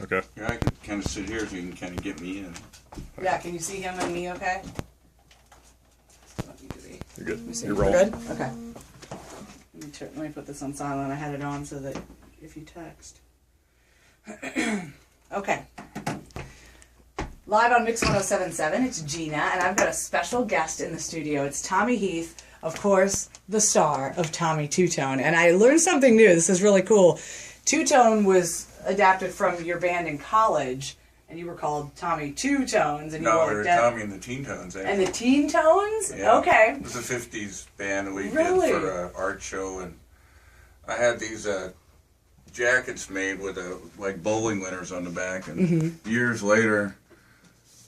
Okay. Yeah, I could kind of sit here so you can kind of get me in. Yeah, can you see him and me okay? You're good. You're You're rolling. good? Okay. Let me put this on silent. I had it on so that if you text. Okay. Live on Mix 1077, it's Gina, and I've got a special guest in the studio. It's Tommy Heath, of course, the star of Tommy Tutone. And I learned something new. This is really cool. Tutone was adapted from your band in college, and you were called Tommy Two Tones. And you No, we were Tommy and the Teen Tones. Actually. And the Teen Tones? Yeah. Okay. It was a 50s band that we Really? did for an art show, and I had these jackets made with like bowling winners on the back, and years later,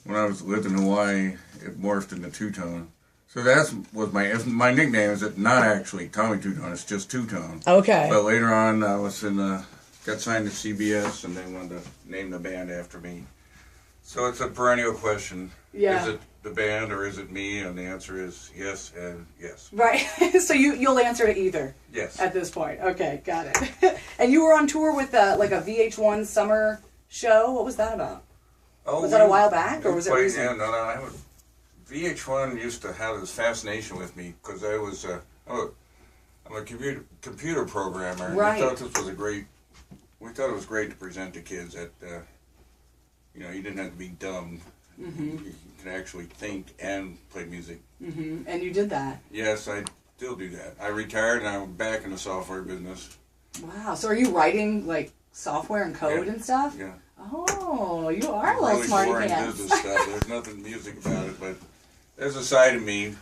when I lived in Hawaii, it morphed into Two-Tone. So that was my nickname. Is it not actually Tommy Two-Tone? It's just Two-Tone. Okay. But later on, I was got signed to CBS, and they wanted to name the band after me. So it's a perennial question. Yeah. Is it the band or is it me? And the answer is yes and yes. Right. So you'll answer to either. Yes. At this point. Okay, got it. And you were on tour with like a VH1 summer show. What was that about? Oh, was that a while back, or was it recent? Yeah, no. VH1 used to have this fascination with me because I'm a computer programmer. Right. And we thought it was great to present to kids that you didn't have to be dumb. You can actually think and play music. And you did that. Yes, I still do that. I retired and I'm back in the software business. Wow. So are you writing like software and code and stuff? Yeah. Oh, you are a little really smarty boring pants. business stuff. There's nothing music about it, but there's a side of me.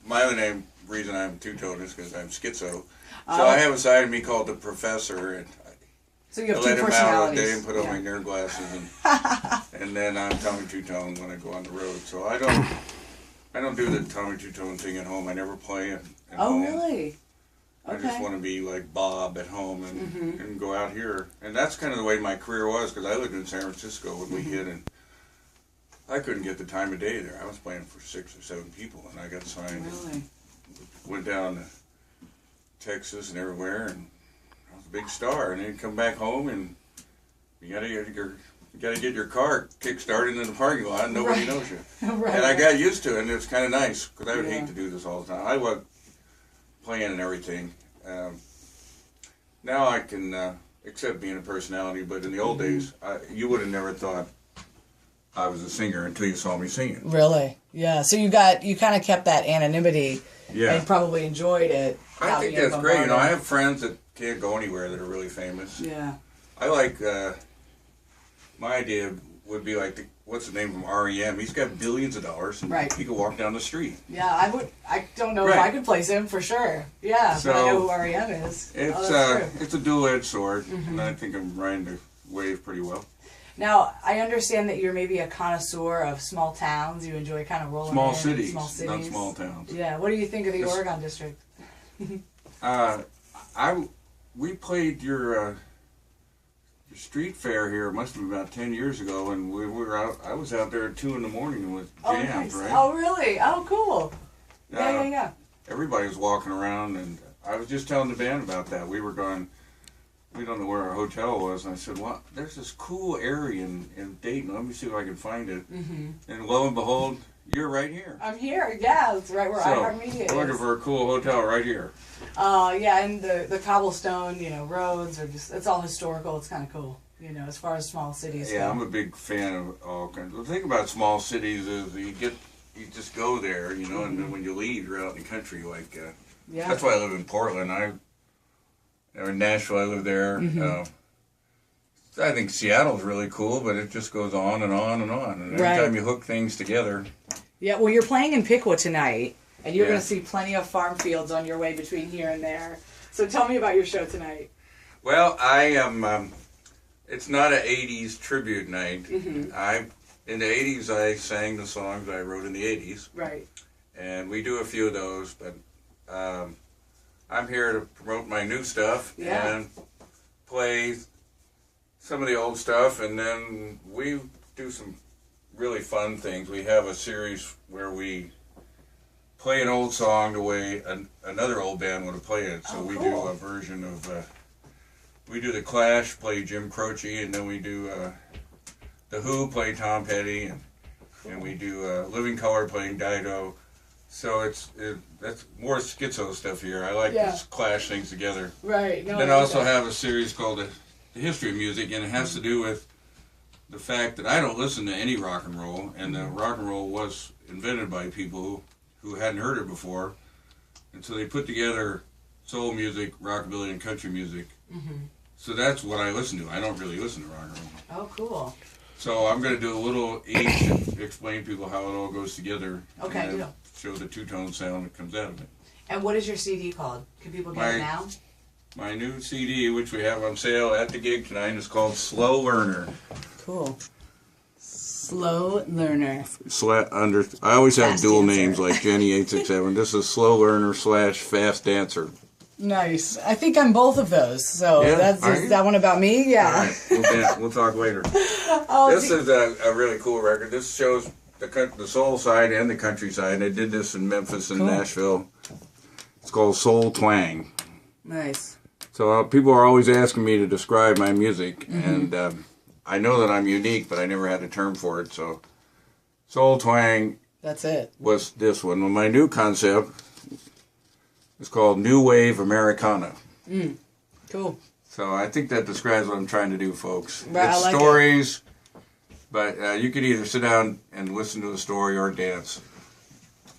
My other reason I'm two-toned is because I'm schizo. So I have a side of me called the Professor, and So you have I let two him out personalities. all day and put on my nerd glasses, and then I'm Tommy Two-Tone when I go on the road. So I don't do the Tommy Two-Tone thing at home. I never play it at home. Really? I just want to be like Bob at home and go out here. And that's kind of the way my career was, because I lived in San Francisco when we hit, and I couldn't get the time of day there. I was playing for 6 or 7 people, and I got signed. Really? Went down to Texas and everywhere, and I was a big star. And then come back home, and you gotta get your car kick-started in the parking lot, and nobody knows you. Right. And I got used to it, and it's kind of nice, because I would hate to do this all the time. I love playing and everything. Now I can accept being a personality, but in the old days, you would have never thought I was a singer until you saw me singing. Really? Yeah. So you kind of kept that anonymity Yeah. and probably enjoyed it. I think that's great. I have friends that can't go anywhere that are really famous. Yeah. I like, my idea would be like, what's the name from REM? He's got billions of dollars, and he could walk down the street. Yeah, I don't know if I could place him for sure. Yeah, So, but I know who REM is. It's a dual-edged sword, and I think I'm riding the wave pretty well. Now, I understand that you're maybe a connoisseur of small towns. You enjoy kind of rolling Small in cities, small cities, not small towns. Yeah. What do you think of the Oregon district? We played your street fair here. It must have been about 10 years ago, and we were out. I was out there at 2 in the morning with jams, right? Oh, really? Oh, cool. Yeah. Everybody was walking around, and I was just telling the band about that. We don't know where our hotel was, and I said, well, there's this cool area in Dayton. Let me see if I can find it. And lo and behold, you're right here. I'm here. Yeah, it's right where iHeartMedia is. We're looking for a cool hotel right here. Yeah, and the cobblestone, roads are it's all historical. It's kind of cool, as far as small cities go. Yeah, I'm a big fan of all kinds. The thing about small cities is you just go there, and then when you leave, you're out in the country. Like, that's why I live in Portland. In Nashville, I live there. I think Seattle's really cool, but it just goes on and on and on. And every time you hook things together. Yeah, well, you're playing in Piqua tonight, and you're going to see plenty of farm fields on your way between here and there. So tell me about your show tonight. Well, I am. It's not an '80s tribute night. In the '80s, I sang the songs I wrote in the '80s. Right. And we do a few of those, but I'm here to promote my new stuff and play some of the old stuff, and then we do some really fun things. We have a series where we play an old song the way another old band would have played it. So we do a version of we do the Clash, play Jim Croce, and then we do the Who, play Tom Petty, and we do Living Colour, playing Dido. So that's more schizo stuff here. I like to clash things together. Right. No, then I also have a series called the History of Music, and it has to do with the fact that I don't listen to any rock and roll, and the rock and roll was invented by people who hadn't heard it before, and so they put together soul music, rockabilly, and country music. Mm-hmm. So that's what I listen to. I don't really listen to rock and roll. Oh, cool. So I'm going to do a little each and explain to people how it all goes together. Okay, and do. Show the two-tone sound that comes out of it. And what is your CD called? Can people get it now? My new CD, which we have on sale at the gig tonight, is called Slow Learner. Cool. Slow Learner. I always have Fast dual dancer. names like Jenny 867. This is Slow Learner / Fast Dancer. Nice. I think I'm both of those. So Yeah, is that one about me? Yeah. All right, we'll talk later. This is a really cool record. This shows the soul side and the country side. I did this in Memphis and Nashville. It's called Soul Twang. Nice. So people are always asking me to describe my music, and I know that I'm unique, but I never had a term for it. So Soul Twang. That's it. Was this one. Well, my new concept is called New Wave Americana. Cool. So I think that describes what I'm trying to do, folks. Right, It's I like stories, but you could either sit down and listen to the story or dance.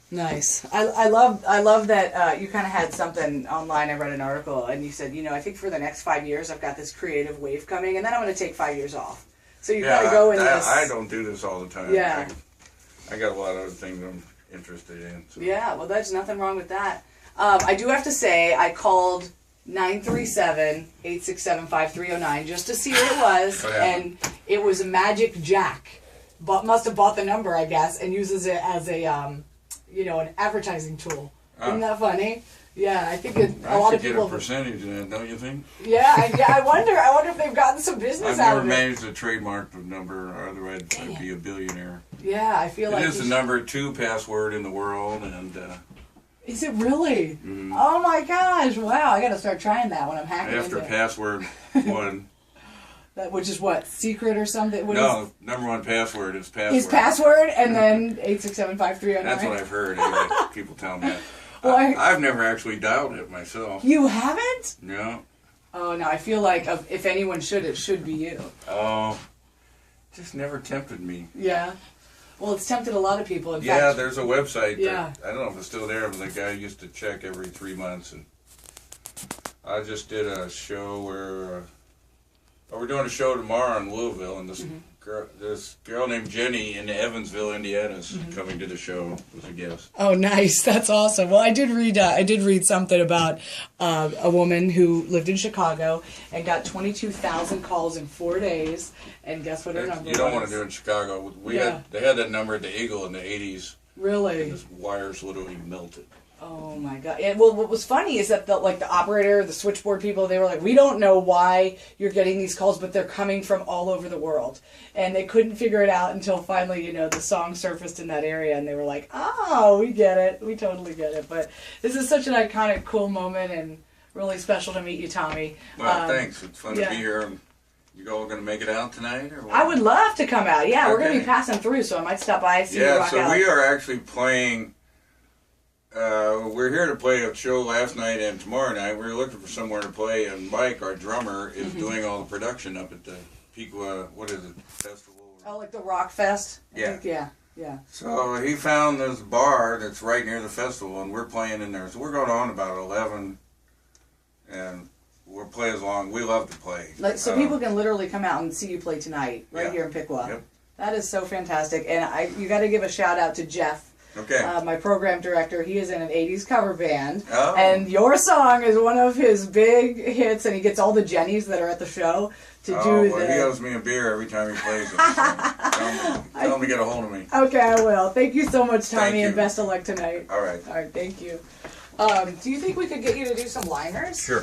Nice. I love that you kind of had something online. I read an article, and you said, I think for the next 5 years, I've got this creative wave coming, and then I'm going to take 5 years off. So you got to go in this. I don't do this all the time. Yeah. I got a lot of other things I'm interested in. So. Yeah, well, there's nothing wrong with that. I do have to say, I called 937-867-5309 just to see what it was, and it was Magic Jack. Must have bought the number, I guess, and uses it as a, an advertising tool. Isn't that funny? Yeah, I think a lot of people get a percentage in it, don't you think? Yeah, I wonder if they've gotten some business out of it. I've never managed to trademark the number, or otherwise I'd be a billionaire. Yeah, I feel like it is the number 2 password in the world, and. Is it really? Mm-hmm. Oh my gosh! Wow, I got to start trying that when I'm hacking. After password 1. Which is what, secret or something? Number 1 password is password. Is password, and then 867-5309. That's what I've heard. Anyway, people tell me that. Well, I've never actually dialed it myself. You haven't? No. Oh no, I feel like if anyone should, it should be you. Oh, just never tempted me. Yeah. Well, it's tempted a lot of people. In fact, there's a website. Yeah. I don't know if it's still there, but the guy used to check every 3 months, and I just did a show where we're doing a show tomorrow in Louisville, and this girl named Jenny in Evansville, Indiana, is coming to the show as a guest. Oh, nice! That's awesome. Well, I did read something about a woman who lived in Chicago and got 22,000 calls in 4 days, and guess what her number was? You don't want to do it in Chicago. They had that number at the Eagle in the 80s. Really? The wires literally melted. Oh my god! And, well, what was funny is that the operator, the switchboard people, they were like, "We don't know why you're getting these calls, but they're coming from all over the world," and they couldn't figure it out until finally, the song surfaced in that area, and they were like, "Oh, we get it. We totally get it." But this is such an iconic, cool moment, and really special to meet you, Tommy. Well, thanks. It's fun to be here. You all going to make it out tonight, or what? I would love to come out. Yeah, we're going to be passing through, so I might stop by, see you rock out. We are actually playing. We're here to play a show last night and tomorrow night. We're looking for somewhere to play, and Mike, our drummer, is doing all the production up at the Piqua, what is it, festival? Oh, like the Rock Fest? Yeah. Yeah. So he found this bar that's right near the festival, and we're playing in there. So we're going on about 11, and we'll play as long. We love to play. So people can literally come out and see you play tonight, right here in Piqua. Yep. That is so fantastic. And you got to give a shout out to Jeff. Okay. My program director, he is in an 80s cover band. Oh. And your song is one of his big hits, and he gets all the Jennies that are at the show to do he owes me a beer every time he plays it. So tell him to get a hold of me. Okay, I will. Thank you so much, Tommy, Thank you. and best of luck tonight. All right. All right, thank you. Do you think we could get you to do some liners? Sure.